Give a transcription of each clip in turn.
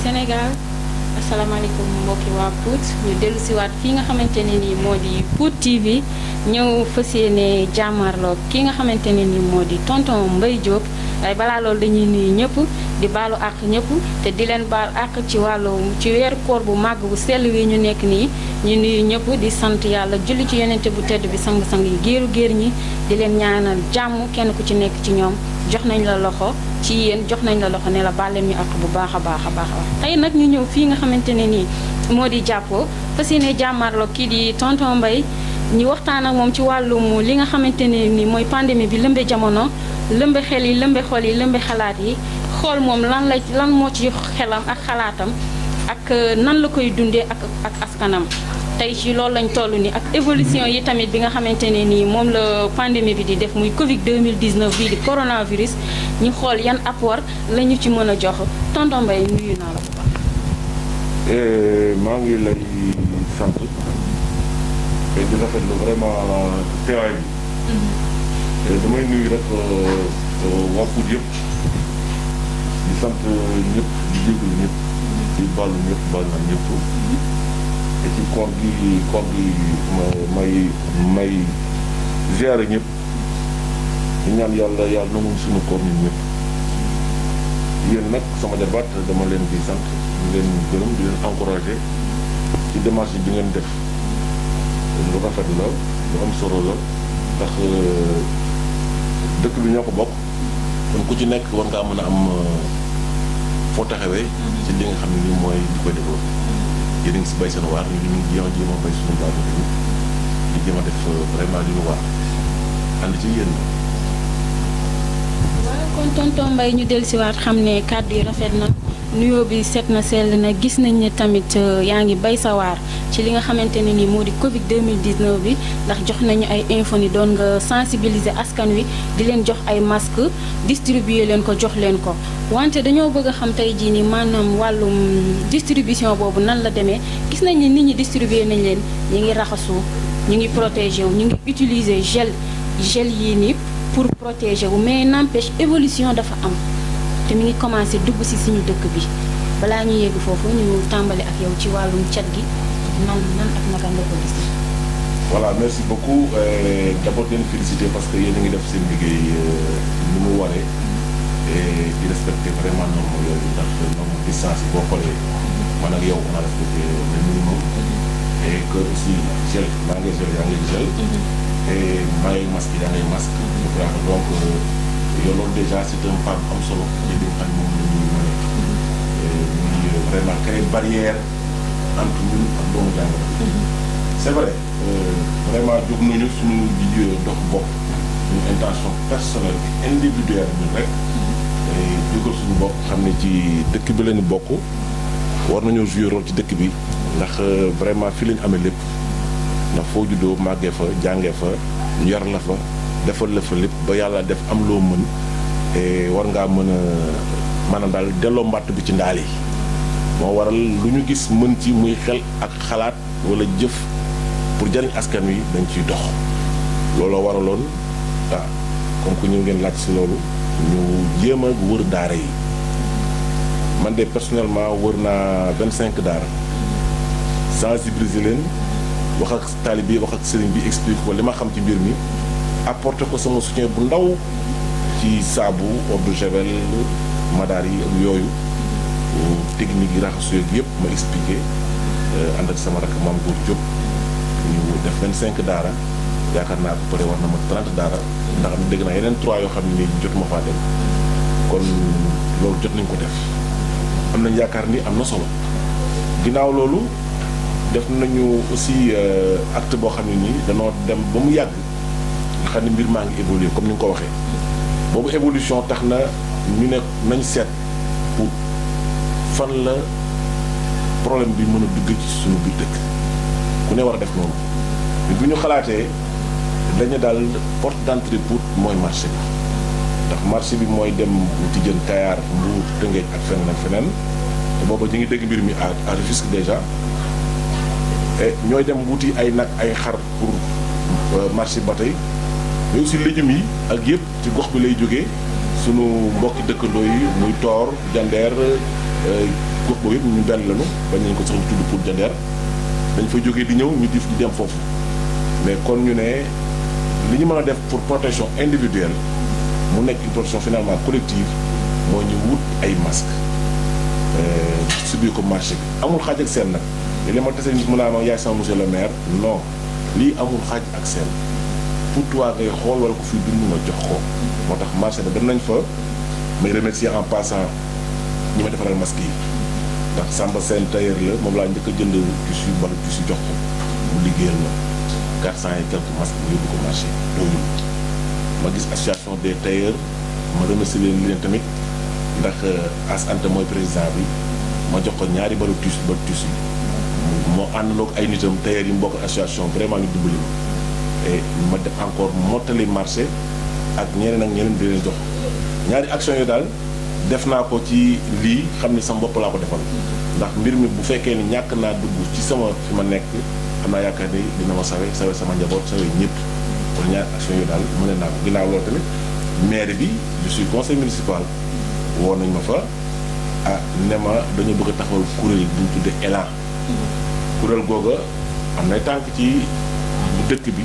Sénégal asalaamaaleykum mbokki waa Pout ñu dellu siwaat fii nga xamante ne nii moo di Pout TV ñëw fas yéene jàmmarloo ki nga xamante ne nii moo di tonton Mbaye Diop waaye balaa loolu dañuy nuyu ñëpp di baalu àq ñëpp te di leen baal àq ci weeru koor bu màgg bu sell wi ñu nekk nii ñu nuyu ñëpp di sant yàlla julli ci yonente bu tedd bi sang-sang yi géer ñi di leen ñaanal jàmm kenn ku ci nekk ci ñoom jox nañ la loxo ci yéen jox nañ la loxo ne la bàlleen ñu àq bu baax a baax a baax tey nag ñu ñëw fii nga xamante ne nii moo di jàppoo fas yéene jàmmarloo kii di tonton Mbaye ñu waxtaan ak moom ci wàllum li nga xamante ne nii mooy pandémie bi lëmbe jamono lëmbe xel yi lëmbe xol yi lëmbe xalaat yi xool moom lan moo ci xelam ak xalaatam ak nan la koy dundee ak askanam tey ci loolu lañ toll nii ak évolution yi tamit bi nga xamante ne nii moom la pandémie bi di def muy Covid 2019 bii di coronavirus ñu xool yan apport la ñu ci mën a jox tonton Mbaye nuyu naa la bu baax. maa ngi lay sant te di rafetlu vraiment teewaay bi. damay nuyu rek waa Pout yëpp di sant ñëpp di jégalu ñëpp di baalu ñëpp baal na ñëpp. te ci koor gi may ziare ñëpp di ñaan yàlla nangu suñu koor ñun ñëpp yéen nag sama jabaat dama leen di sant di leen gërëm di leen encouragé ci démarche bi ngeen def lu rafet la lu am solo la ndax dëkk bi ñoo ko bokk kon ku ci nekk war ngaa mën a am foo taxawee ci li nga xam ne nii mooy di koy développé yéen a ngi si bay seen waar ñu ngi jéem a bay suñu baax di jéem a def vraiment li ñu war ànd ci yéen. waaw kon tonton Mbaye ñu dellusiwaat xam ne kàddu yi rafet na nuyoo bi set na sell na gis nañ ne tamit yaa ngi bay sa waar ci li nga xamante ne nii moo di Covid 2019 bi ndax jox nañu ay info ni doon nga sensibiliser askan wi di leen jox ay masque distribuer leen ko jox leen ko wante dañoo bëgg a xam tey jii nii maanaam wàllum distribution boobu nan la demee gis nañ ni nit ñi distribuer nañ leen ñu ngi raxasu ñu ngi protéger wu ñu ngi utiliser gel yii nii pour protéger wu mais n'empêche évolution dafa am te mi ngi commencé dugg ci suñu dëkk bi balaa ñu yegg foofu ñu tàmbali ak yow ci wàllum cet gi nan ak naka nga ko gis. voilà merci beaucoup d'abord leen féliciter parce que yéen a ngi def seen liggéey ni mu waree et di respecter vraiment normes yooyu ndax norme distance yi boo xoolee man ak yow on a respecté le minimum et que aussi gel maa ngi gel yaa ngi gel et maa ngi masque yaa ngi masque je crois que donc yow loolu déjà c'est un pas bu am solo ci li nga xam ne moom la ñuy mën muy vraiment créer barrière entre ñun ak doomu jàngoro c'est vrai vraiment jóg nañu suñu di dox bopp suñu intention personnelle et individuelle ñun rek jógal suñu bopp xam ne ci dëkk bi lañu bokk war nañoo jouer rôle ci dëkk bi ndax vraiment fii lañu amee lépp ndax foo juddoo màggee fa jàngee fa ñu yar la fa defal la fa lépp ba yàlla def am loo mën war ngaa mën a maanaam daal delloo mbàtt bi ci ndaal yi moo waral lu ñu gis mën ci muy xel ak xalaat wala jëf pour jariñ askan wi dañ ciy dox looloo waraloon waaw comme que ñu ngeen laaj si loolu ñu jéem a wër daara yi man de personnellement wër naa 25 daara sensibiliser leen wax ak taalib bi wax ak sëriñ bi explique ko li ma xam ci mbir mi apporter ko sama soutien bu ndaw ci saabu eau de javel madaar yi ak yooyu technique yi raxasu yëpp ma expliqué ànd ak sama rakk Mame Gour Diop ñu def 25 daara yaakaar naa ko pare war na ma 30 daara ndax dégg naa yeneen 3 yoo xam ne nii jot ma faa dem kon loolu jot nañ ko def am nañ yaakaar ni am na solo ginnaaw loolu def nañu aussi acte boo xam ne nii danoo dem ba mu yàgg nga xam ne mbir maa ngi évoluer comme ni nga ko waxee boobu évolution tax na ñu ne nañ seet pour fan la problème bi mën a dugg ci suñu biir dëkk ku ne war a def noonu mais bu ñu xalaatee dañu daal porte d'entrée Pout mooy marché bi ndax marché bi mooy dem wuti jën Kayar Mbour Tëngéej ak feneen ak feneen te booba ñu ngi dégg mbir mi à Rufisque déjà et ñooy dem wuti ay nag ay xar pour marché ba tey mais aussi légumes yi ak yëpp ci gox bi lay jógee sunu mbokki dëkkandoo yi muy Toor Jandeer gox boobu yëpp ñu benn lañu bañ nañ ko sax ñu tudd pour Jandeer dañ fay jógee di ñëw ñu di dem foofu mais kon ñu ne li ñu mën a def pour protection individuelle mu nekk une protection finalement collective mooy ñu wut ay masques subir ko marché bi amul xaaj ak seen nag li ma tase nit mu naa ma yaay sama monsieur le maire non lii amul xaaj ak seen pour toi ngay xool wala ko fi dund nga jox ko moo tax marché ba dem nañ fa may remercier en passant ñi ma defaral masques yi ndax Samba Sène tailleur la moom laa njëkk a jënd tissu bala tissu jox ko mu liggéeyal ma 400 et quelques masques mu yóbbu ko marché doyul ma gis association des tailleurs ma remercier leen tamit ndax As Anta mooy président bi ma jox ko ñaari balu tissu moo àndaloo ak ay nitam tailleurs yi mbokk association vraiment ñu dimbali ma et ma def encore mottali marché ak ñeneen di leen jox ñaari action yi daal def naa ko ci lii xam ni sama bopp laa ko defal ndax mbir mi bu fekkee ni ñàkk naa dugg ci sama fi ma nekk am naa yaakaar ni dina ma sawe sama njaboot sawe ñëpp kon ñaari action yi daal mën naa ko ginnaaw loolu tamit maire bi je suis conseil municipal woo nañ ma fa ne ma dañu bëgg a taxawal kuréel bu ñu tuddee élan kuréel googa am nay tànk ci dëkk bi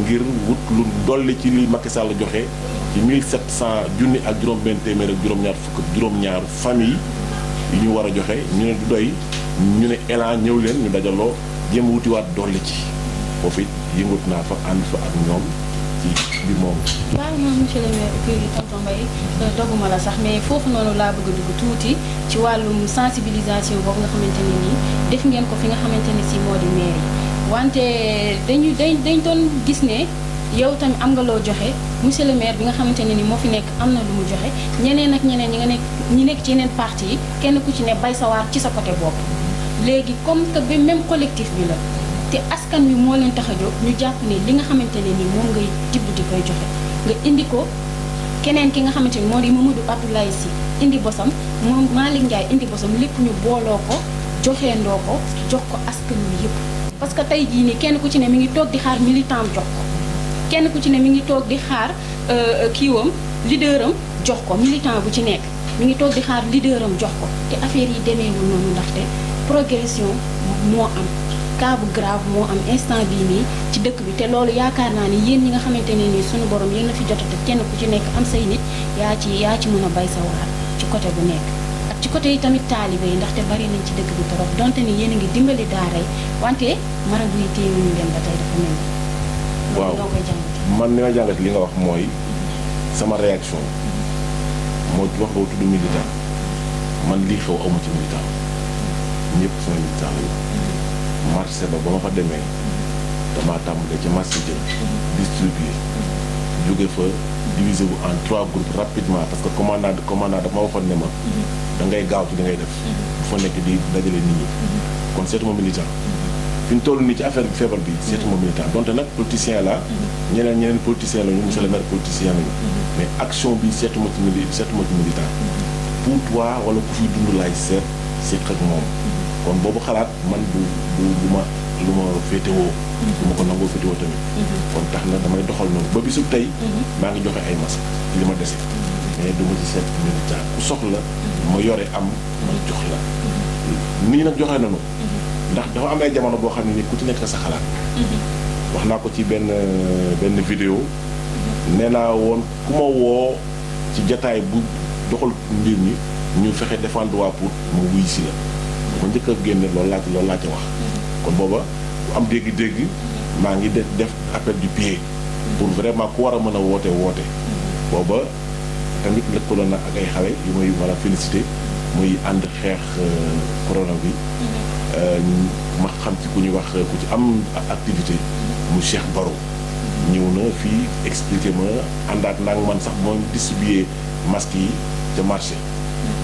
ngir wut lu dolli ci li Macky Sall joxe ci 1700 junni ak juróom-benn téeméer ak juróom-ñaar fukk ak juróom-ñaar famille yi ñu war a joxe ñu ne du doy ñu ne élan ñëw leen ñu dajaloo jéem a wutiwaat dolli ci foofu it yëngut naa fa ànd fa ak ñoom ci biir moom. baal ma monsieur le maire kii tonton Mbaye doguma la sax mais foofu noonu laa bëgg a dugg tuuti ci wàllum sensibilisation boobu nga xamante ne nii def ngeen ko fi nga xamante ne si moo di maire yi wante dañ doon gis ne yow tamit am nga loo joxe monsieur le maire bi nga xamante ne ni moo fi nekk am na lu mu joxe ñeneen ak ñeneen ñi nekk ci yeneen parti yi kenn ku ci ne bay sa waar ci sa côté bopp léegi comme que ba même collectif bi la te askan wi moo leen tax a jóg ñu jàpp ne li nga xamante ne ni moom ngay tibb di koy joxe nga indi ko keneen ki nga xamante ni moo di Mamadou Abdoulaye Sy indi bosam moom Malick Ndiaye indi bosam lépp ñu booloo ko joxeendoo ko jox ko askan wi yëpp parce que tey jii nii kenn ku ci ne mi ngi toog di xaar militant jox ko kenn ku ci ne mi ngi toog di xaar kiiwam leaderam jox ko militant bu ci nekk mi ngi toog di xaar leaderam jox ko te affaire yi demeewul noonu ndaxte progression moo am cas bu grave moo am instant bii nii ci dëkk bi te loolu yaakaar naa ni yéen ñi nga xamante ne nii suñu borom yéen la fi jotate kenn ku ci nekk am say nit yaa ci mën a bay sa waar ci côté bu nekk ak ci côté yi tamit taalibe yi ndaxte bari nañ ci dëkk bi trop donte ni yéen a ngi dimbali daara yi wante marabu yi téewuñu leen ba tey dafa mel ni waaw man li ma jàngat li nga wax mooy sama réaction moo wax nga tudd militant man lii xew amu ci militant ñëpp sama militant la marché ba ma fa demee damaa tàmbalee ci marché jën distribuer jóge fa diviser wu en 3 groupes rapidement parce que commandant dafa ma waxoon ne ma da ngay gaaw ci li ngay def bu fa nekk di dajale nit ñi kon seetuma militant fi ñu toll nii ci affaire bi feebar bi seetuma militant donte nag politicien la ñeneen politicien lañu monsieur le maire politicien lañu mais action bi seetuma ci militant pour toi wala ku fi dund laay seet ak moom kon boobu xalaat man du ma lu ma féetewoo du ma ko nangoo féetewoo tamit kon tax na damay doxal noonu ba bisu tey maa ngi joxe ay masque li ma dese mais du ma ci seet militant ku soxla ma yore am ma jox la nii nag joxe nañu ndax dafa am ay jamono boo xam ne ni ku ci nekk sa xalaat wax naa ko ci benn vidéo nee naa woon ku ma woo ci jataay bu doxal mbir mi ñu fexe défendre waa Pout mu wuy si la ma njëkk a génne loolu laa ca wax kon booba ku am dégg-dégg maa ngi def appel du pied pour vraiment ku war a mën a woote booba tamit lëkkaloo na ak ay xale yu may war a félicité muy ànd xeex corona bi ma xam ci ku ñuy wax ku ci am activité mu Cheikh Baro ñëw na fii expliqué ma àndaat naa man sax mooy distribuer masques yi ca marché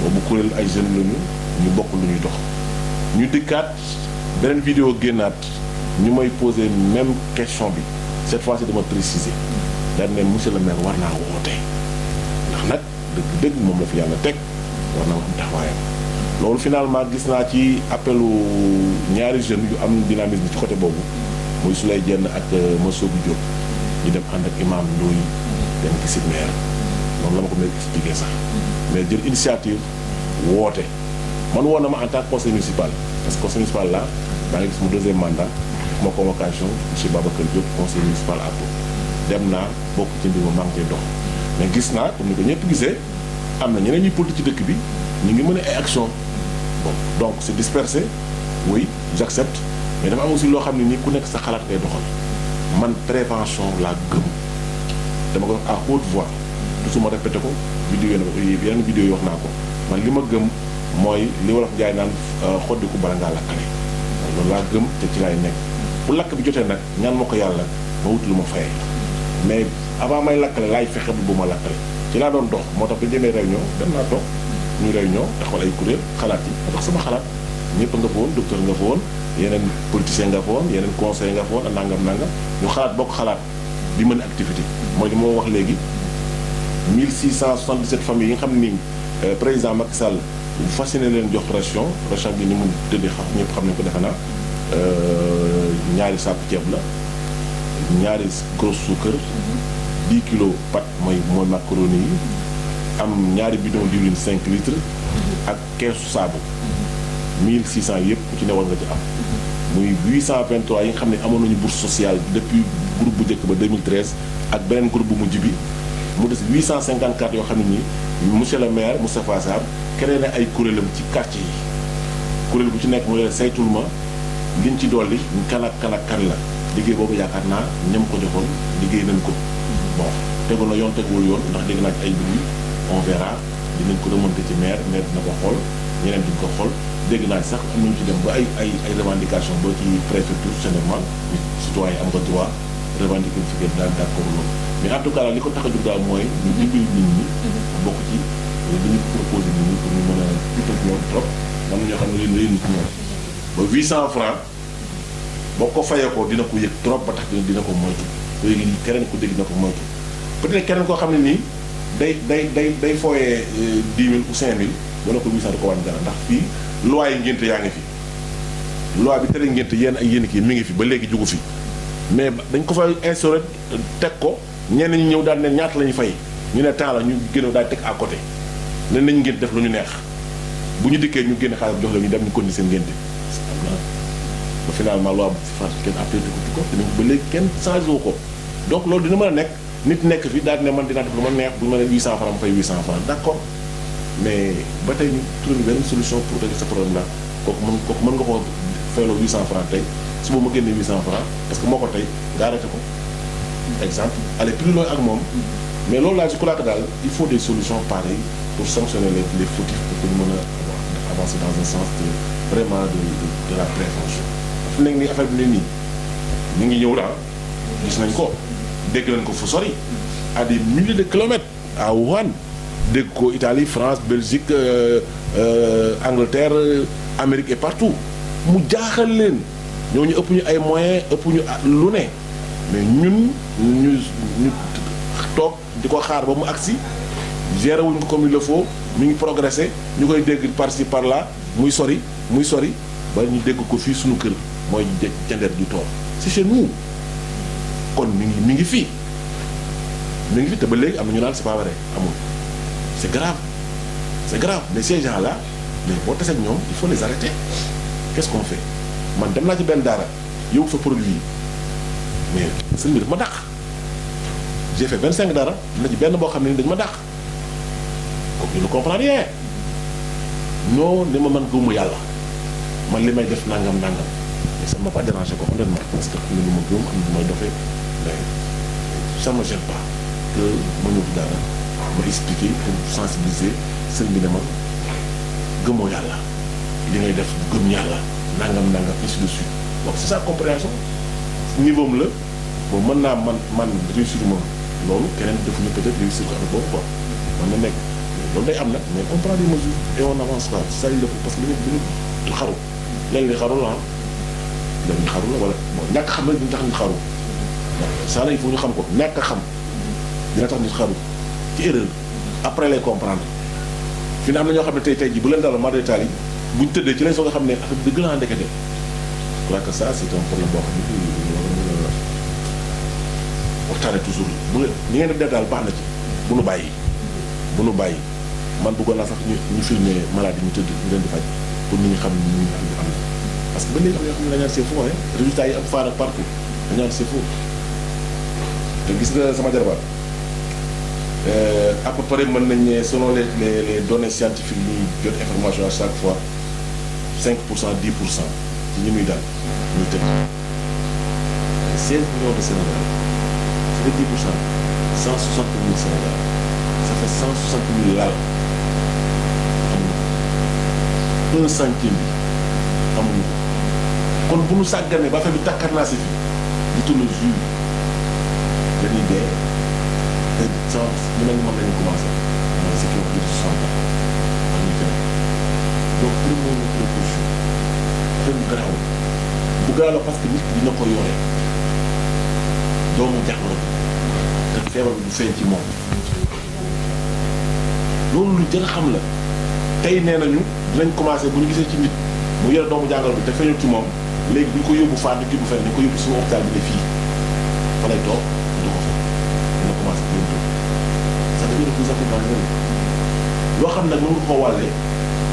boobu kuréel ay jeunes lañu ñu bokk lu ñuy dox ñu dikkaat beneen vidéo génnaat ñu may poser même question bi cette fois-ci dama préciser daal ne monsieur le maire war naa woote ndax nag dëgg moom la fi yàlla teg war naa am taxawaayam loolu finalement gis naa ci appelu ñaari jeunes yu am dynamisme ci côté boobu muy Souley Dieng ak Massogu Diop ñu dem ànd ak imam Ndoye dem gisi maire noonu la ma ko may expliqué sax mais jël initiative woote man woon na ma en tant que conseil municipal parce que conseil municipal là maa ngi gis mu deuxième mandat ma convocation monsieur Babacar Diop conseil municipal à Pau dem naa bokk ci mbir ma maa ngi koy dox mais gis naa comme ni ko ñëpp gisee am na ñeneen ñuy politique ci dëkk bi ñu ngi mën a ay action bon donc c'est dispersé oui j'accepte mais dafa am aussi loo xam ne nii ku nekk sa xalaat ngay doxal man prévention laa gëm dama ko à haute voix toujours ma répété ko yeneen vidéo yi wax naa ko man li ma gëm mooy li wolof jaay naan xoddiku bala ngaa lakkale loolu laa gëm te ci laay nekk bu lakk bi jotee nag ñaan ma ko yàlla ma wut lu ma fayee mais avant may lakkale laay fexe bu ma lakkale ci laa doon dox moo tax ba jëmee réunion dem naa toog ñu réunion taxawal ay kuréel xalaat yi ma tax sama xalaat ñëpp nga fa woon docteur nga fa woon yeneen politicien nga fa woon yeneen conseil nga fa woon nangam ñu xalaat bokk xalaat di mën activité mooy li moo wax léegi 1677 familles yi nga xam ni président Macky Sall fas yéene leen jox ration bi ni mu tëddee xam ñëpp xam nañ ko defe naa ñaari sàpp ceeb la ñaari gros suukar 10 kilos pâte mooy macaroni yi am ñaari bidon diwlin 5 litres ak keesu saabu 1600 yëpp ku ci ne war nga ci am muy 823 yi nga xam ne amoon nañu bourse sociale depuis groupe bu njëkk ba 2013 ak beneen groupe bu mujj bi mu des 854 yoo xam ne nii monsieur le maire Moustapha Sarr créé na ay kuréelam ci quartier yi kuréel bu ci nekk mu leen saytul ma liñ ci dolli kan ak kan la liggéey boobu yaakaar naa ñam ko joxoon liggéey nañ ko bon tegu na yoon teguwul yoon ndax dégg naa ci ay bruit on verra dinañ ko remonter ci maire dina ko xool ñeneen duñ ko xool dégg naa sax am nañu ci dem ba ay revendication ba ci préfecture c'est normal citoyen am nga droit revendiquer fi ngeen daal d'accord loolu mais en tout cas li ko tax a jóg daal mooy ñu dimbali nit ñi bokk ci li ñu proposé nit ñi pour ñu mën a tuutal ñoom trop am na ñoo xam ne leen nit ñoom ba 800 francs boo ko fayee ko dina ko yëg trop ba tax dina ko moytu léegi keneen ku dégg dina ko moytu peut-être keneen koo xam ne nii day fooyee 10 000 ou 5 000 wala ko 800 di ko wàññi dara ndax fii loi yi ngénte yaa ngi fi loi bi tere ngénte yéen kii mi ngi fi ba léegi jugu fi mais dañ ko fa instauré teg ko ñenn ñi ñëw daal ne ñaata la ñuy fay ñu ne temps la ñu génn daal teg à côté ne nañ ngénte def lu ñu neex bu ñu dikkee ñu génne xaalis jox la ñu dem ñu continuer seen ngénte am na ba finalement loi bu fi kenn appliqué ko ba léegi kenn changé wu ko donc loolu dina mën a nekk nit nekk fi daal ne man dinaa def lu ma neex bu ñu ma nee 800 francs ma fay 800 francs d'accord mais ba tey ñu trouvé benn solution pour régler ce problème là kooku mën nga ko fayloo 800 francs tey suba ma génne 800 francs parce que moo ko tey nga arrêté ko exemple aller plus loin ak moom mais loolu laa je crois que daal il faut des solutions pareilles pour sanctionner les fautifs pour que ñu mën a avancer dans un sens vraiment de la prévention fu nekk nii affaire bi ne nii ñu ngi ñëw daal gis nañ ko dégg nañ ko fu sori à des milliers de kilomètres à Wuhan dégg ko Italie France Belgique Angleterre Amérique et partout mu jaaxal leen ñooñu ëpp ñu ay moyens ëpp ñu lu ne mais ñun ñu toog di ko xaar ba mu agsi gérer wuñ ko comme il le faut mi ngi progressé ñu koy dégg par-ci par-là muy sori ba ñu dégg ko fii suñu kër mooy jandeer du tool c'est chez nous kon mi ngi fii te ba léegi am na ñu naan c'est pas vrai amul c'est grave mais ces gens-là mais boo tasee ak ñoom il faut les arrêter qu'est-ce qu'on fait man dem naa ci benn daara yóbbu fa produit yi mais sëñ bi daf ma dàq j'ai fait 25 daara na ci benn boo xam ne dañu ma dàq kooku je ne comprends rien non ne ma man gëmuma yàlla man li may def nangam mais ça m'a pas dérangé ko honnêtement parce que am na lu ma gëm am na lu may doxee mais ça me gêne pas que ma ñëw daara ma expliquer pour sensibiliser sëñ bi ne ma gëmoo yàlla li ngay def gëm yàlla nangam ainsi de suite donc c'est ça compréhension niveau am la bon mën naa man réussir ma loolu keneen defuñu peut-être réussir ko avec boobu quoi mën na nekk loolu day am nag mais on prend des mesures et on avance pas ça il faut parce que dañu xaru leen li xaru la leen li xaru la wala bon ñàkk xam rek dina tax ñu xaru ça là il faut ñu xam ko ñàkk xam dina tax nit xaru ci erreur après lay comprendre fi na am na ñoo xam ne tey jii bu leen daloon ma détail yi bu ñu tëddee ci lañ soog a xam ne affaire bi dëgg la ndekete je crois que ça c'est un problème boo xam ne war a mën a waxtaane toujours bu ñi ngeen di def daal baax na ci bu nu bàyyi man bëggoon naa sax ñu filmer maladie ñu tëdd ñu leen di faj pour nit ñi xam ni ñu am na parce que ba léegi am na yoo xam ne dañu c'est faux résultat yi am faar ak partout dañu naan c'est faux te gis nga sama jarbaat à peu près mën nañ ne selon les données scientifiques yi jot information à chaque fois 5 pour cent 10 pour cent ci ñi muy daal ñuy tëdd 16 millions de Sénégal ça fait 10 pour cent 160 000 Sénégal ça fait 160 000 laal amuñu 1 centime bi amuñu ko kon bu ñu sàgganee ba affaire bi takkar naa si fi di tourne jour dañuy dee te sama ñu mel ni moom lañu commencé mooy ce qui ont plus de 60 ans ak ñu tëdd donc première précaution affaire bu garaaw bu garaaw la parce que nit dina ko yore doomu jàngoro bi te feebar bi du feeñ ci moom loolu lu jël xam la tey nee nañu dinañ commencé bu ñu gisee ci nit mu yore doomu jàngoro bi te feeñul ci moom léegi bu ñu ko yóbbu faat du fenn dañ ko yóbbu suñu hôpital bi ne fii fa lay toog du ko fa dina commencé bientôt ça devient de plus en plus dangereux loo xam nag mën nga koo wàllee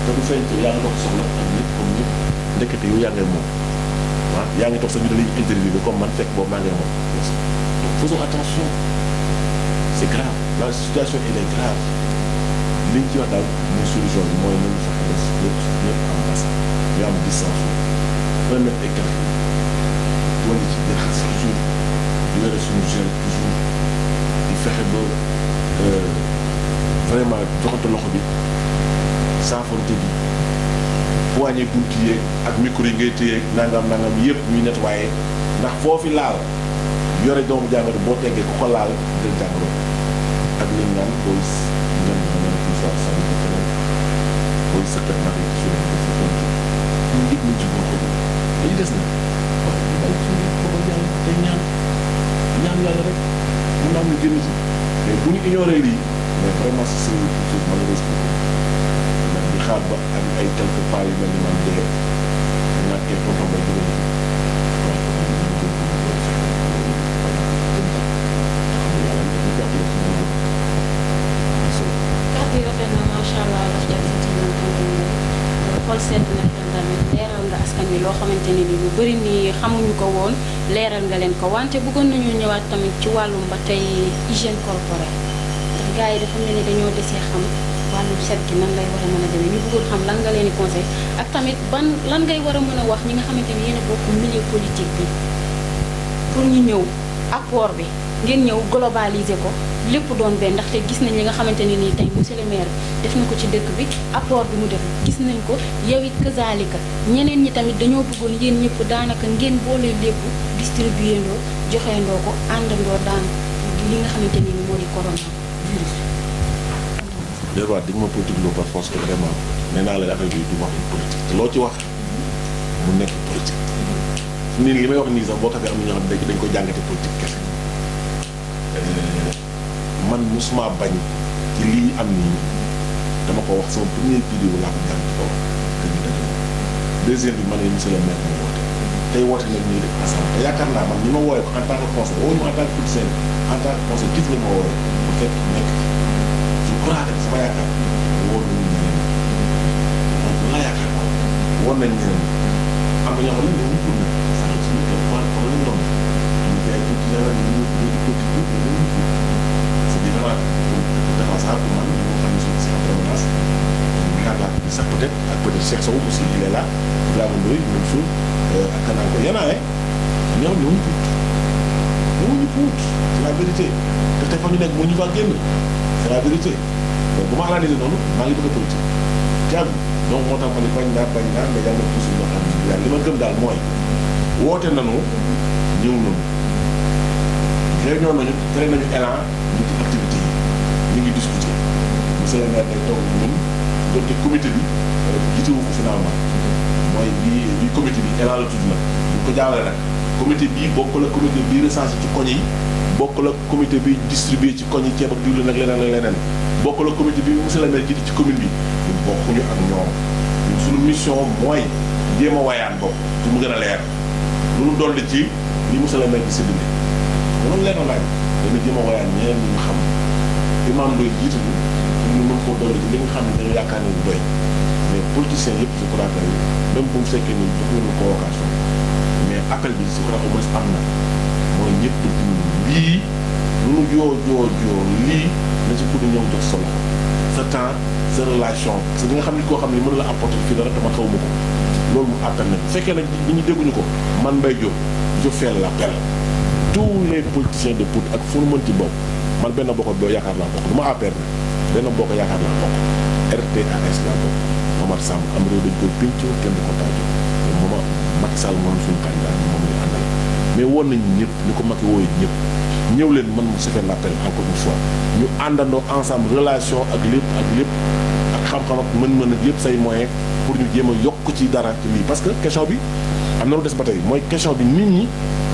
te du feeñ yaa ngi dox soxla ak nit comme ñëpp ndekete yow yaa ngay moom waaw yaa ngi toog sax ñu da lay interviewé comme man fekk boobu maa ngay moom donc faisons attention c'est grave la situation elle est grave li ñu ci wax daal mooy solution bi mooy nañu fexe ba ñëpp am masque ñu am distance 1 mètre et quelques wala ci di raxas toujours di wér suñu gel toujours di fexe ba vraiment joxante loxo bi saafonte bi poignée buntu yeeg ak micro yi ngay téye nangam yëpp ñuy nettoyé ndax foofu laal yore doomu jàngoro boo teggee ku ko laal jël jàngoro ak liñ naan booy ñan na plus ça ça ñu feneen booy sëkkat nag yi ci dafa tontu ñu ndig ñu ci bokk dañu des na waaw ñu bàyyi suñu ko yàlla day ñaan yàlla rek mën naa am lu génn ci mais bu ñu ignoré lii mais vraiment c'est une chose malheureuse ndax di xaar ba ak ay quelques pas yu mel ni man dee ñàkkee tonton bay jóge rafet na macha allah daf jàpp ci ñoom xool seet na xel tamit leeral nga askan wi loo xamante ne ni lu bëri nii xamuñu ko woon leeral nga leen ko wante bëggoon nañu ñëwaat tamit ci wàllum ba tey hygiène corporelle ndax gars yi dafa mel ni dañoo desee xam wàllum set gi nan lay war a mën a demee ñu bëggoon xam lan nga leen di conseil ak tamit lan ngay war a mën a wax ñi nga xamante ni yéen a bokk milieu politique bi pour ñu ñëw apport bi ngeen ñëw globaliser ko lépp doon benn ndaxte gis nañ li nga xamante ne nii tey monsieur le maire def na ko ci dëkk bi apport bi mu def gis nañ ko yow it kazaalika ñeneen ñi tamit dañoo bëggoon yéen ñëpp daanaka ngeen boole lépp distribué ndoo joxe ndoo ko àndandoo daan li nga xamante ne nii moo di coronavirus. déedéet waaw dañu ma politique loo par force que vraiment nee naa la affaire bi du wax politique te loo ci wax mu nekk politique. nii li may wax nii sax boo ko fee am na ñoo xam ne dañ ko jàngate politique kese. man musuma bañ ci lii am nii dama ko wax sama première vidéo laa ko jàng ko wax que ñu daje deuxième bi man ne monsieur le maire moo woote tey woote nag ñuy def ensemble te yaakaar naa man ni ma woowee ko en tant que conseil woo ñu en tant que politicien en tant que conseil gis nga ma woowee bu fekk nekk je crois que sama yaakaar woon nañu ñeneen donc laa yaakaar naa woon nañ ñeneen am na ñoo xam ne ñoo pour na sax suñu ko xool xool lañ doon ñu fi ay politicien la ñu politique dafa sax pour man ñu xam ne si en permanence yaakaar bi sax peut-être ak peut-être Cheikh Sow aussi il est là Ibrahima Ndoye même chose ak kanaan ko yenaa ñoom ñooñu puut c'est la vérité te tey fa ñu nekk moo ñu fa génn c'est la vérité donc bu ma analysé noonu maa ngi bëgg a politique jàmm donc moo tax ma ne bañ naa mais yàlla na toujours loo xam ne yàlla li ma gëm daal mooy woote nañu ñëw nañu réunion nañu tere nañu élan ñu ci activité yi ñu ngi discuter monsieur le maire day toog ñun donte comité bi jiitewu ko finalement mooy bii comité bi élan la tudd nag ñu ko jaawale nag comité bii bokk la comité bii recensé ci koñ yi bokk la comité bi distribué ci koñ yi ceeb ak diwlin ak leneen ak leneen bokk la comité bi monsieur le maire jiite ci commune bi ñun bokkuñu ak ñoom ñun suñu mission mooy jéem a wayaan bopp pour mu gën a leer lu ñu dolli ci li monsieur le maire di séddale loolu leer na laaj dana jéem a wayaan ñeneen ñu xam imam doy jiite ñu ñu mën koo dolli li nga xam ne dañoo yaakaar ne doy mais politiciens yëpp je crois que même bu mu fekkee ni joxuñu convocation mais appel bi je crois au moins am na mooy ñëpp lii lu nu joo lii na ci pour ñëw jox sa loxo sa temps sa relation parce que di nga xam ni koo xam ne mën la apporter fii dara dama xaw ma ko loolu mu appel na bu fekkee nag nit ñi dégguñu ko man Mbaye Diop je fais l'appel tous les politiciens de Pout ak fu nu mënti bokk man benn bokk doo yaakaar laa bokk du ma APR benn bokk yaakaar laa bokk RTAS laa bokk Momar Samb am réew dañ koy pinc kenn du ko taajoo te mooma Macky Sall moom suñu candidat moom la àndal mais woon nañu ñëpp ni ko Macky wooyee ñëpp ñëw leen man mu se fait l'appel encore une fois ñu àndandoo ensemble relation ak lépp ak xam-xam ak mën-mën ak yëpp say moyens pour ñu jéem a yokk ci dara ci lii parce que question bi am na lu des ba tey mooy question bi nit ñi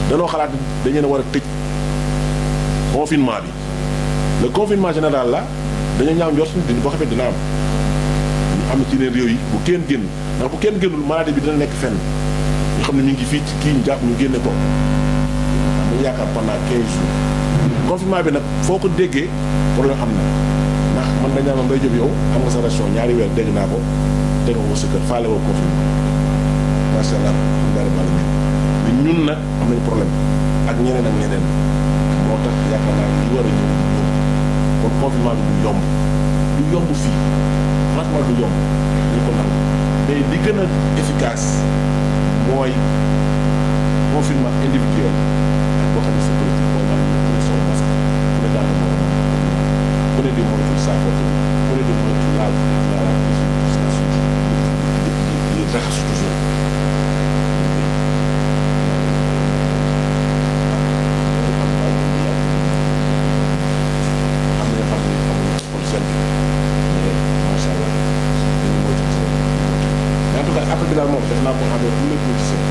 danoo xalaat dañu leen war a tëj confinement bi le confinement général la dañoo ñaaw njort ni boo xamee dina am ci yeneen réew yi bu kenn génn ndax bu kenn génnul maladie bi dina nekk fenn ñu xam ne ñu ngi fii ci kii ñu jàpp ñu génne ko ñu yaakaar pendant 15 jours confinement bi nag foo ko déggee problème am na ndax man dañ ma Mbaye Diop yow am nga sa ration ñaari weer dégg naa ko dégg nga ko sa kër faale woo confinement macha allah mais ñun nag am nañ problème ak ñeneen moo tax yaakaar naa li war a ñëw kon confinement bi du yomb fii franchement du yomb ñu ko nangu mais li gën a efficace mooy confinement individuel ak boo xam ne sa politique mooy maanaam ñu ne sol masque ku ne daal moo ku ne di moytu saafara ku ne di moytu laal di raxasu toujours appel bi daal moom def naa ko xam ne tous les politiciens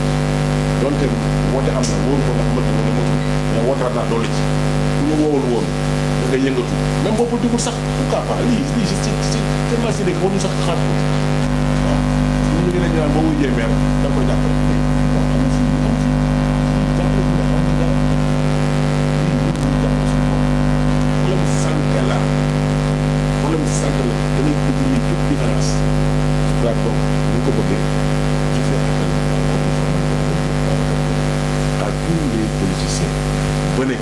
donte woote am na wóoru ko ndax mën na mën mais woote naa doole ci bu ñu woowul woon da ngay yëngatu même boo politique sax pourquoi pas lii c'est tellement si dégg waruñu sax xaar ko waaw ñu ngi leen ñaan boo wujjee maire da nga koy jàppale bon amu fi jàppale bi nga xam ne dara jàppale suñu bopp problème santé la problème santé la dañuy bëgg lii toute différence donc ni ko bëggee je fais appel à tous les politiciens venez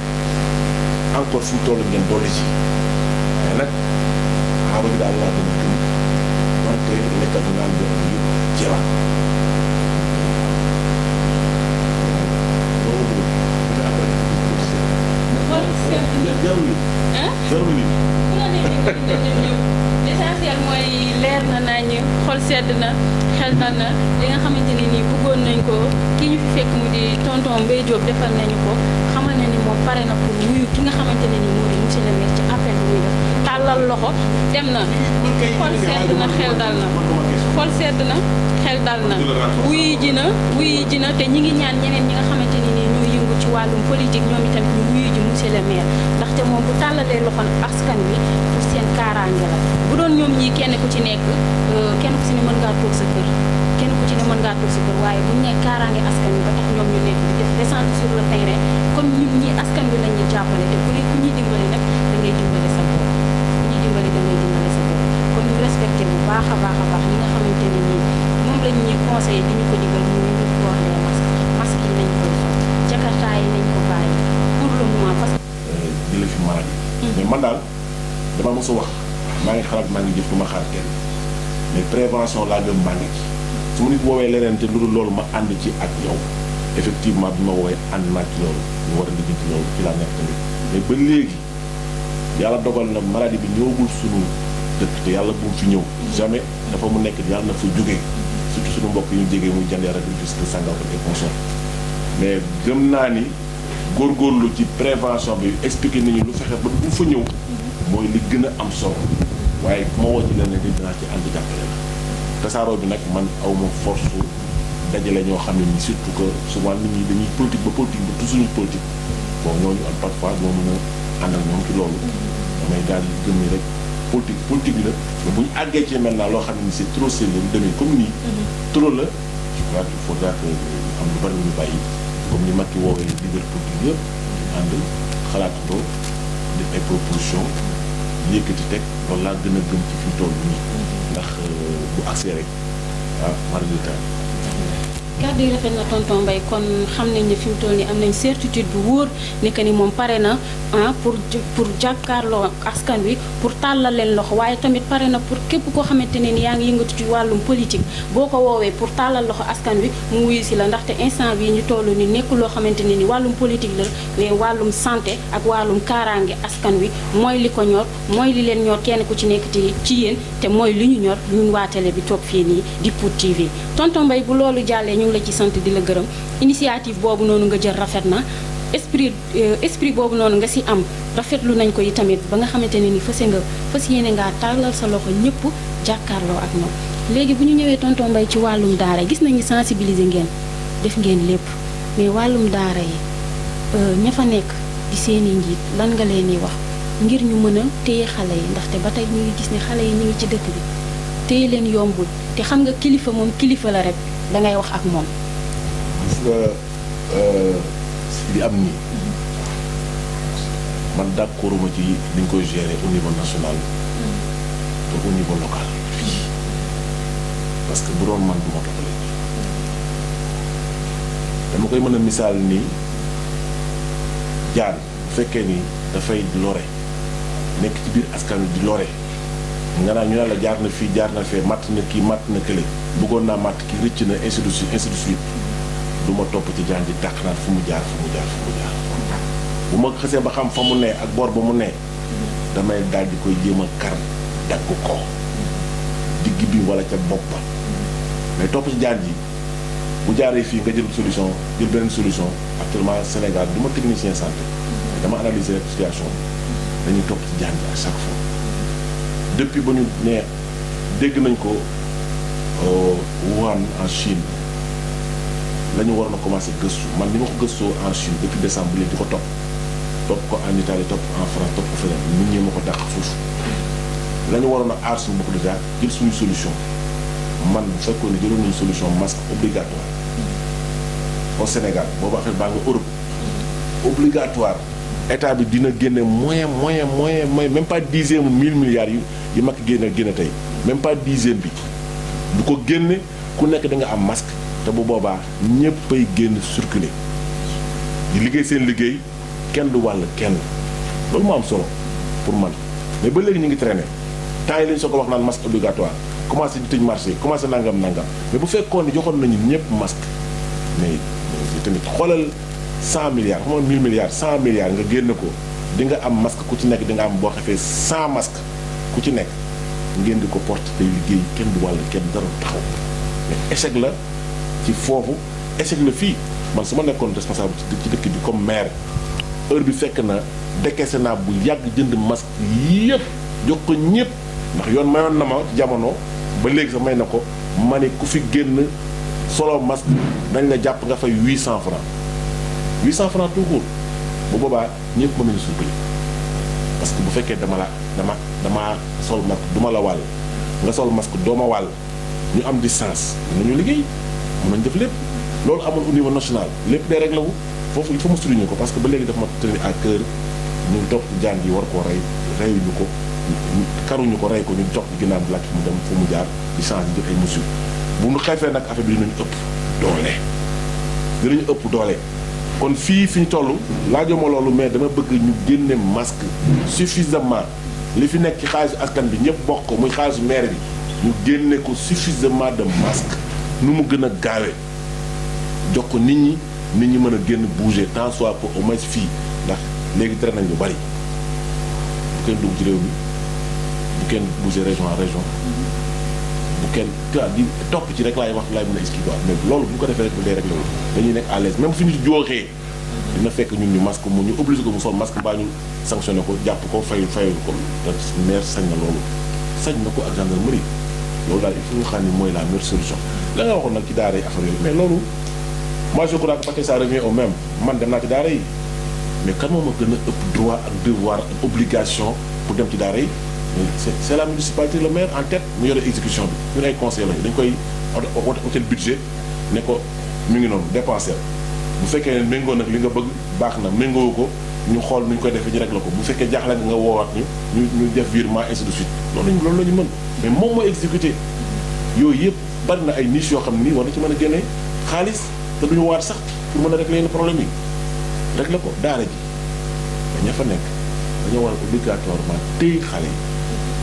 encore fu toll ngeen dolli ci mais nag xaaral bi daal laa gën a gëm wante lekkat naan bi yëpp jëlaat loolu nga appel jarul l'essentiel mooy leer na nañu xol sedd na xel dal na li nga xamante ne nii bëggoon nañ ko ki ñu fi fekk mu di tonton Mbaye Diop defal nañu ko xamal na ni moom pare na pour wuyu ki nga xamante ne nii moo di monsieur le maire ci appel bi muy def tàllal loxo dem na xol sedd na xel dal na xol sedd na xel dal na wuyu ji na te ñi ngi ñaan ñeneen ñi nga xamante ne nii ñoo yëngu ci wàllum politique ñoom itamit ñu wuyu ji monsieur le maire ndaxte moom bu tàllalee loxo askan wi pour seen kaaraange la bu doon ñoom ñii kenn ku ci nekk kenn ku ci ne mën ngaa toog sa kër kenn ku ci ne mën ngaa toog sa kër waaye bu ñu nee kaaraange askan wi ba tax ñoom ñu nekk di def descente sur le terrain comme ñun ñii askan wi lañ ñu jàppale te ku ñuy dimbali nag da ngay dimbale sa bopp ku ñuy dimbali da ngay dimbale sa bopp kon ñu respecté bu baax a baax ñi nga xamante ne nii moom lañ ñuy conseillé di ñu ko digal ñu port des masques yi nañ koy sol jakarta yi nañ ko bàyyi pour le moment parce que jële fi maladie mais man daal dama mos a wax maa ngi xalaat maa ngi jëf du ma xaar kenn mais prévention laa gëm maa ngi ci su ma nit woowee leneen te lu dul loolu ma ànd ci ak yow effectivement bi ma woowee ànd naa ci loolu ñu war a liggéey ci loolu ci laa nekk tamit mais ba léegi yàlla dogal na maladie bi ñëwagul sunu dëkk te yàlla bu mu fi ñëw jamais dafa mu nekk yàlla na fa jógee surtout suñu mbokk yi ñu jegee muy jandeer ak Rufisque Sangalkam et consort mais gëm naa ni góorgóorlu ci prévention bi expliqué nañu lu fexe ba bu fa ñëw mooy li gën a am solo waaye bu ma woo ci leen ne dinaa ci ànd jàppale la tasaaroo bi nag man awma force dajale ñoo xam ne ni surtout que souvent nit ñi dañuy politique ba toujours ñu politique bon ñooñu am parfois doo mën a ànd ak ñoom ci loolu damay daal di gëm ni rek politique la mais bu ñu àggee ci maintenant loo xam ne ni c'est trop sérieux lu demee comme nii trop la je crois qu'il faudra que am lu bari ñu bàyyi comme ni Macky woowee leader politique yëpp ànd xalaatandoo def ay proposition yëkkati teg loolu laa gën a gëm ci fi mu toll nii ndax bu accès rek marita kàddu yi rafet na tonton Mbaye kon xam nañ ne fi mu toll nii am nañ certitude bu wóor ne que ni moom pare na pour jàkkaarloo askan wi pour tàllal leen loxo waaye tamit pare na pour képp koo xamante ne ni yaa ngi yëngatu ci wàllum politique boo ko woowee pour tàllal loxo askan wi mu wuyu si la ndaxte instant bii ñu toll ni nekkul loo xamante ne ni wàllum politique la mais wàllum santé ak wàllum kaaraange askan wi mooy li ko ñor mooy li leen ñor kenn ku ci nekk ci yéen te mooy li ñu ñor ñun waa télé bi toog fii nii di Pout TV tonton Mbaye bu loolu jàllee ñu ngi la ci sant di la gërëm initiative boobu noonu nga jël rafet na esprit boobu noonu nga si am rafetlu nañ ko yi tamit ba nga xamante ne ni fas yéene ngaa tàllal sa loxo ñëpp jàkkaarloo ak ñoom léegi bu ñu ñëwee tonton Mbaye ci wàllum daara gis nañu sensibiliser ngeen def ngeen lépp mais wàllum daara yi ña fa nekk di seeni njiit lan nga leen di wax ngir ñu mën a téye xale yi ndaxte ba tey ñu ngi gis ne xale yi ñu ngi ci dëkk bi téye leen yombul te xam nga kilifa moom kilifa la rek dangay wax ak moom. gis nga li am nii man d'accorduma ci ni ñu koy gérer au niveau national te au niveau local fii parce que bu doon man du ma toppale dama koy mën a misaal nii jaan bu fekkee ni dafay lore nekk ci biir askan wi di lore nga naan ñu ne la jaar na fii jaar na fee matt na kii matt na kële bëggoon naa matt kii rëcc na ainsi de suite du ma topp ci jaan ji dàq naan fu mu jaar bu ma xasee ba xam fa mu ne ak boor ba mu ne damay daal di koy jéem a kar dagg ko digg bi wala ca bopp ba mais topp ci jaan ji bu jaaree fii nga jël solution jël beneen solution actuellement Sénégal du ma technicien santé dama analyser rek situation bi dañuy topp ci jaan ji à chaque fois depuis ba ñu ne dégg nañ ko Wuhan en Chine la ñu waroon a commencé gëstu man ni ma ko gëstoo en Chine depuis décembre léegi di ko topp ko en Italie topp en France topp ko feneen nit ñi ma ko dàq foofu la ñu waroon a aar suñu bopp déjà jël suñu solution man bu fekkoon ne jëloon nañu solution masque obligatoire au Sénégal boobu affaire baa nga Europe obligatoire état bi dina génne moyen même pas dixième 1000 milliards yi mag génne tey même pas dixième bi du ko génne ku nekk da nga am masque te bu boobaa ñëppay génn circuler di liggéey seen liggéey kenn du wàll kenn loolu moo am solo pour man mais ba léegi ñu ngi traîner temps yi lañu soo ko wax naan masque obligatoire commencé di tëj marché commencé nangam mais bu fekkoon ne joxoon nañu ñëpp masque mais tamit xoolal 100 milliards xam nga 1000 milliards 100 milliards nga génn ko di nga am masque ku ci nekk di nga am boo xefee 100 masque ku ci nekk ngeen di ko porte tey liggéey kenn du wàll kenn dara taxaw mais échec la ci foofu échec la fii man su ma nekkoon responsable ci dëkk bi comme maire heure bi fekk na décaissé naa bu yàgg jënd masque yëpp jox ko ñëpp ndax yoon mayoon na ma ci jamono ba léegi sax may na ko ma ne ku fi génn solo masque dañ la jàpp nga fay 800 francs 800 francs tout court bu boobaa ñëpp mën nañu circuler parce que bu fekkee dama sol masque duma la wàll nga sol masque dooma wàll ñu am distance mën nañu liggéey mën nañu def lépp loolu amul au niveau national lépp day réglé wu foofu il faut mu souligner ko parce que ba léegi dafa ma tenir à cœur ñu topp jaan yi war koo reyuñu ko karuñu ko rey ko ñu topp ginnaaw bi mu dem fu mu jaar di change jël ay mesures bu ñu xeefee nag affaire bi dinañu ëpp doole kon fii fi ñu toll laajoo ma loolu mais dama bëgg ñu génne masque suffisamment li fi nekk ci xaalisu askan bi ñëpp bokk ko muy xaalisu maire bi ñu génne ko suffisamment de masque nu mu gën a gaawee jox ko nit ñi mën a génn bouger tant soit pour au moins fii ndax léegi tere nañ lu bari bu kenn dugg ci réew mi bu kenn bouger région à région bu kenn di topp ci rek laay mën a expliquer mais loolu bu ñu ko defee rek day réglé wu dañuy nekk à l'aise même fu ñu jooxee dina fekk ñun ñu masque mu ñu obligé ko mu sol masque mbaa ñu sanctionné ko jàpp ko fayul ko te maire sañ na loolu sañ na ko ak gendarmerie loolu daal il faut nga xam ni mooy la meilleure solution la nga waxoon nag ci daara yi affaire yooyu mais loolu moi je crois que parce que ça revient au même man dem naa ci daara yi mais kan moo ma gën a ëpp droit ak devoir ak obligation pour dem ci daara yi c'est la municipalité le maire en tête mu yore exécution bi ñun ay conseillers lañu dañ koy hôtel budget ne ko mi ngi noonu dépenser bu fekkee ne méngoo nag li nga bëgg baax na méngoo ko ñu xool nu ñu koy defee ñu régler ko bu fekkee jaaxle nga woowaat ñu def virement ainsi de suite loolu la ñu mën mais moom mooy exécuter yooyu yëpp bari na ay niches yoo xam ne nii war na ci mën a génnee xaalis te duñu waat sax pour mën a régler yenn problème yi régler ko daara ji ña fa nekk dañoo war a obligatoirement téye xale yi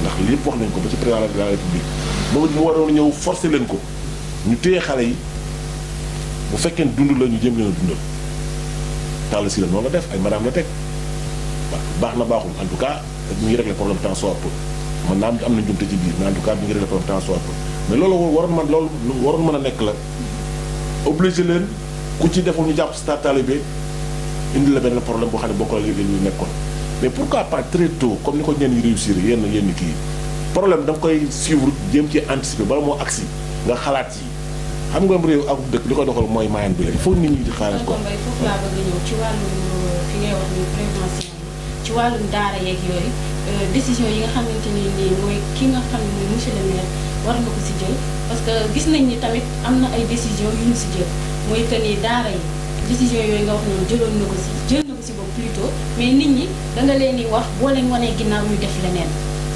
ndax lépp wax nañ ko ba ci président de la république moom mu waroon ñëw forcer leen ko ñu téye xale yi bu fekkee dund la ñu jëm leen a dundal tàll si la noonu la def ay madame la teg baax na baaxul en tout cas ñu ngi régler problème temps soit peu man naa am na njumte ci biir mais en tout cas bi ngi régler problème temps soit peu mais loolu waroon mën a nekk la obligé leen ku ci deful ñu jàpp sta talibé indi la benn problème boo xam ne bokk la li ñu nekkoon mais pourquoi pas très tôt comme ni ko ñenn ñi réussir yenn kii problème da nga koy suivre jéem ci anticiper bala moo agsi nga xalaat yi xam nga réew ak dëkk li koy doxal mooy moyen bi la il faut nit ñi di xaaral ko. foofu laa bëgg a ñëw ci wàllum fi ngay wax ni prévention ci wàllum daara yeeg yooyu décision yi nga xamante ni nii mooy ki nga xam ne monsieur le maire war na ko si jël parce que gis nañ ni tamit am na ay décision yu ñu si jël mooy que ni daara yi décision yooyu nga wax noonu jël na ko si boobu plutôt mais nit ñi da nga leen di wax boo leen wanee ginnaaw ñu def leneen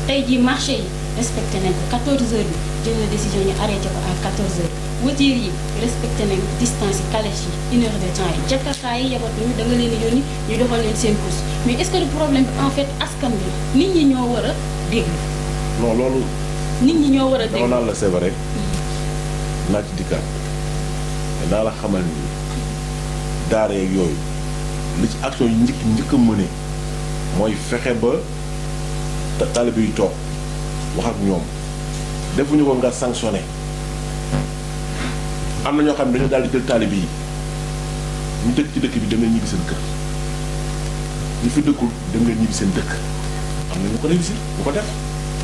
tey jii marché yi respecté nañ ko 14 heures bi jël na décision ñu arrêté ko à 14 heures voiture yi respecté nañ distance yi calèche yi 1 heure de temps yi jakarta yi yabat ñu da nga leen di yónni ñu doxal leen seen course mais est-ce que le problème bi en fait askan bi nit ñi ñoo war a déglu. non loolu. nit ñi ñoo war a déglu dama naan la c'est vrai naa ci dikkaat mais naa la xamal ni daara yeeg yooyu li ci action yi njëkk a mëne mooy fexe ba taalibe yi toog wax ak ñoom defuñu ko nga sanctionné am na ñoo xam ne dañoo daal di jël taalibe yi ñu dëkk ci dëkk bi dem leen ñibbi seen kër ñu fi dëkkul dem leen ñibbi seen dëkk am na ñu ko réussir bu ko def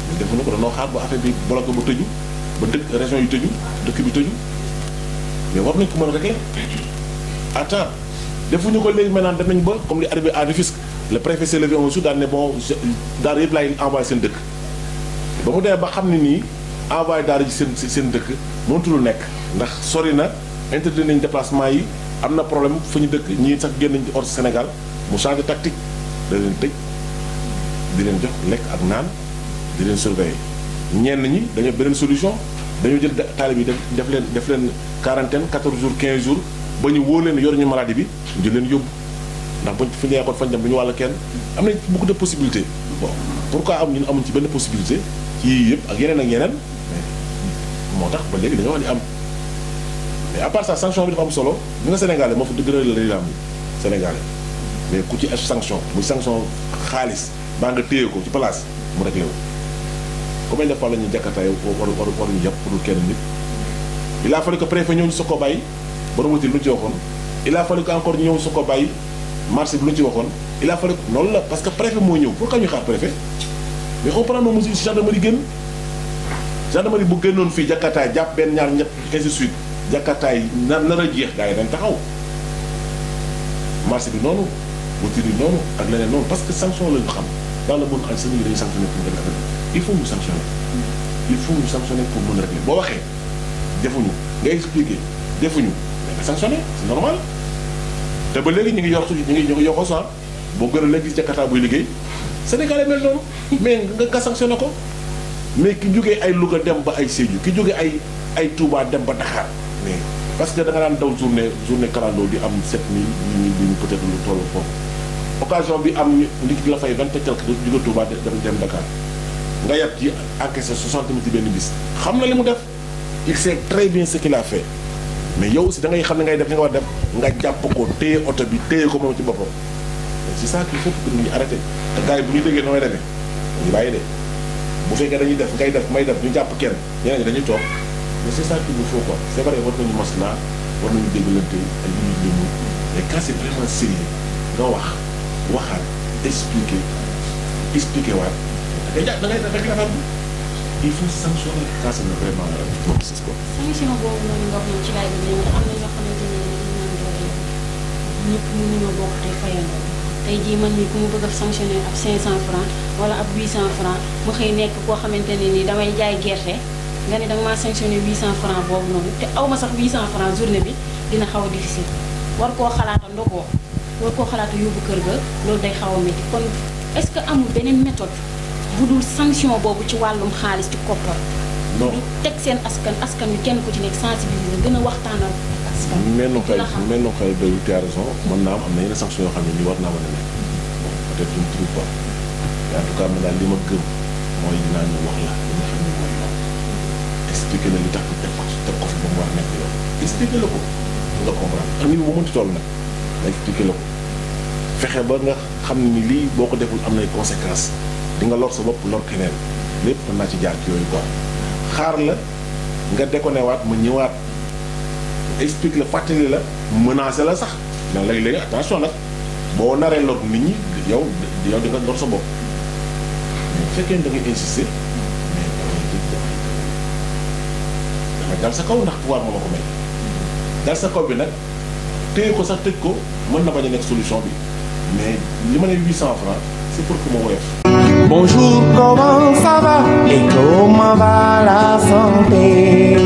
mais defuñu ko dañoo xaar ba affaire bi bloqué ba tëju ba dëkk région yi tëju dëkk bi tëju mais war nañ ko mën a régler attends defuñu ko léegi maintenant dem nañ ba comme li arrivé à Rufisque le préfet s'est levé un jour daal ne bon daara yëpp laay envoyé seen dëkk ba mu demee ba xam ne nii envoyé daara ji seen dëkk mënatul nekk ndax sori na interdit nañ déplacement yi am na problème fu ñu dëkk ñii sax génn nañ ci hors Sénégal mu changé tactique da leen tëj di leen jox lekk ak naan di leen surveiller ñenn ñi dañoo beneen solution dañoo jël taalib yi def leen quarantaine 14 jours 15 jours ba ñu wóor leen yor ñu maladie bi di leen yóbbu ndax buñ fi ñu nekkoon fañ dem bu ñu wàll kenn am nañ beaucoup de possibilités bon pourquoi am ñun amuñ ci benn possibilité ci yii yëpp ak yeneen moo tax ba léegi dañoo wax di am mais à part ça sanction bi dafa am solo ñi nga sénégalais moo fa gën a lay am sénégalais mais ku ci sanction muy sanction xaalis baa nga téye ko ci place mu réglé wu combien de fois la ñuy jàkkataay waruñu yàpp pour kenn nit il a fallu que préfet ñëw ñu soog koo bàyyi borom wuti lu ñu ci waxoon il a fallu que encore ñu ñëw soog koo bàyyi marché bi lu ñu ci waxoon il a fallu que noonu la parce que préfet moo ñëw pourquoi ñu xaar préfet mais on prend nos mesures si gendarmerie génn gendarmerie bu génnoon fii jàkkataay jàpp benn ñaar ñett ainsi de suite jàkkataay nar a jeex gars yi dañ taxaw marché bi noonu voiture yi noonu ak leneen noonu parce que sanction la ñu xam dans le monde entier sax ñu dañuy sanctionné pour régler affaire il faut ñu sanctionner pour mën a régler boo waxee defuñu nga expliquer defuñu mais nga sanctionné c'est normal te ba léegi ñu ngi yokkoo sax boo gën a léegi gis Jakarta buy liggéey Sénégalais mel noonu mais nga sanctionné ko mais ki jógee ay Louga dem ba ay Sédhiou ki jógee ay Touba dem ba Dakar mais parce que da nga daan daw journée calando di am 7000 ñu peut-être lu toll foofu occasion bi am nit ki la fay 20 et quelque jóge Touba dem Dakar nga yàpp ci encaissé 60 000 ci benn bis xam na li mu def il sait très bien ce qu'il a fait mais yow aussi da ngay xam ne ngay def li nga war def nga jàpp ko téye oto bi téye ko moom ci boppam c'est ça qu'il faut que ñu arrêté te gars yi bu ñu déggee nooy demee dañu bàyyi de bu fekkee dañuy def ngay def may def ñu jàpp kenn ñeneen ñi dañuy toog mais c'est ça qu'il nous faut quoi c'est vrai war nañu maslaa war nañu déggalante ay nit ñi mais quand c'est vraiment sérieux nga waxaat expliquer waat da ngay rek la il faut sanctionner quand c'est vraiment c'est quoi. sanction boobu noonu nga wax noonu ci laay bi ñëw am na ñoo xamante ne dañu naan doole ñëpp mënuñoo bokk tey fayandoo tey jii man mii ku mu bëgg a sanctionner ab 500 francs wala ab 800 francs mu xëy nekk koo xamante ne ni damay jaay gerte nga ne danga maa sanctionner 800 francs boobu noonu te aw ma sax 800 francs journée bi dina xaw a difficile war koo xalaata ndogoo war koo xalaatu yóbbu kër ga loolu day xaw a métti kon est-ce que amul beneen méthode bu dul sanction boobu ci wàllum xaalis ci koppar. non du teg seen askan wi kenn ku ci nekk sensibiliser gën a waxtaanal ak askan wi. mais non kay doy tu as raison mën naa am na yeneen sanction yoo xam ne nii war naa mën a nekk bon peut-être je ne trouve pas mais en tout cas man daal li ma gëm mooy dinaa ñu wax la li nga xam ne mooy yoon expliquer la li tax ñu teg ko fi ba mu war a nekk yoon expliquer la ko nga comprendre ak nit ñi moo mënti toll nag nga expliquer la ko fexe ba nga xam ni lii boo ko deful am nay conséquences di nga lor sa bopp lor keneen lépp mën naa ci jaar ci yooyu quoi xaar la nga déconné waat ma ñëwaat explique la fàttali la menacé la sax mais léegi attention nag boo naree lor nit ñi yow di nga lor sa bopp mais bu fekkee da ngay insister mais dama dal sa kaw ndax pouvoir moo ma ko may dal sa kaw bi nag téye ko sax tëj ko mën na bañ a nekk solution bi mais li ma ne 800 francs c'est pour que ma woyof. Bonjour, comment ça va et comment va la santé?